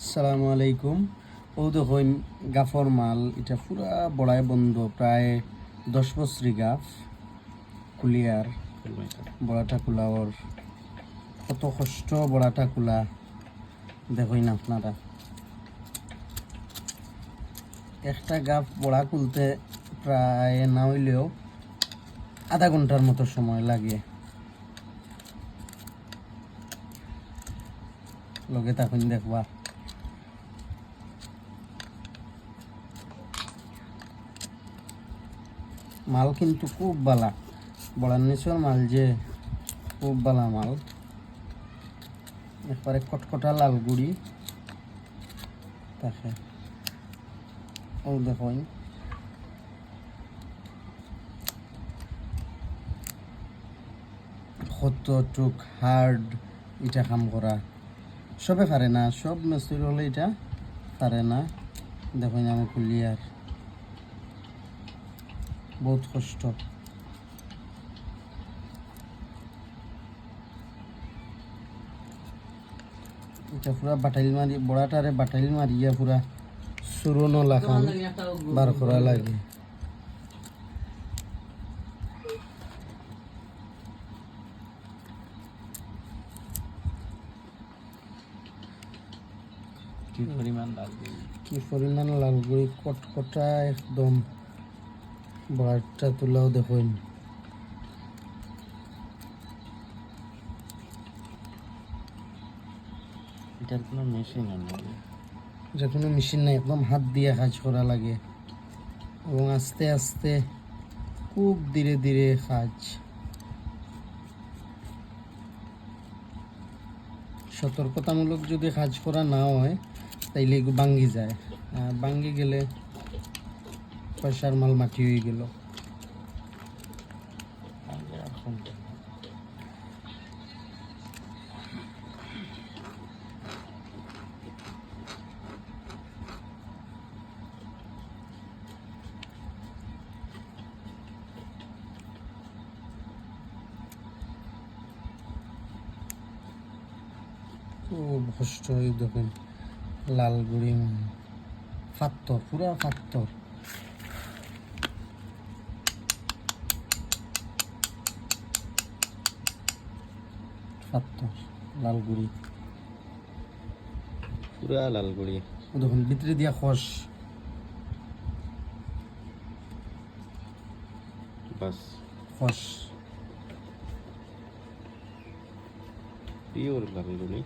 আসসালামু আলাইকুম। ও দেখুন গাফর মাল এটা পুরা বড়ায় বন্ধ, প্রায় 10 বছরি গাফ কুলিয়ার। বড়াটা খোলা ওর কত কষ্ট, বড়াটা খোলা দেখুন আপনারা। একটা গাফ বড়া খুলতে প্রায় না হইলেও আধা ঘন্টার মতো সময় লাগে। লগে তখন দেখবা মাল কিন্তু খুব বালা, বড়ার নিচর মাল যে খুব বালা মাল। একবারে কটকটা লাল গুড়ি থাকে। ও দেখুন কতটুক হার্ড এটা কাম করা, সবে পারে না, সব মেসির হলে এটা পারে না। দেখুন আমি কুলিয়ার বহুত কষ্ট। এটা পুরা বাটাইল মারি, বড়াটারে বাটাইল মারিয়া পুরা সুরনো লাখান বার করা লাগে। কি পরিমাণ লাল গুড়ি কটকটা একদম। বড়াটা তুলাও দেখুন এটার কোনো মেশিন নেই, এটা কোনো মেশিন নাই, একদম হাত দিয়ে কাজ করা লাগে এবং আস্তে আস্তে খুব ধীরে ধীরে কাজ। সতর্কতামূলক যদি কাজ করা না হয় তাইলে এগুলো ভাঙ্গি যায়, ভাঙ্গি গেলে পয়সার মাল মাটি হয়ে গেল। খুব কষ্ট। দেখেন লাল গুড়ি ফাত্তর, পুরা ফাত্তর। ফাত্তর লাল গুড়ি, পুরা লাল গুড়ি। দেখুন ভিতরে দিয়া খস, বাস খস পিওর লাল গুড়ি।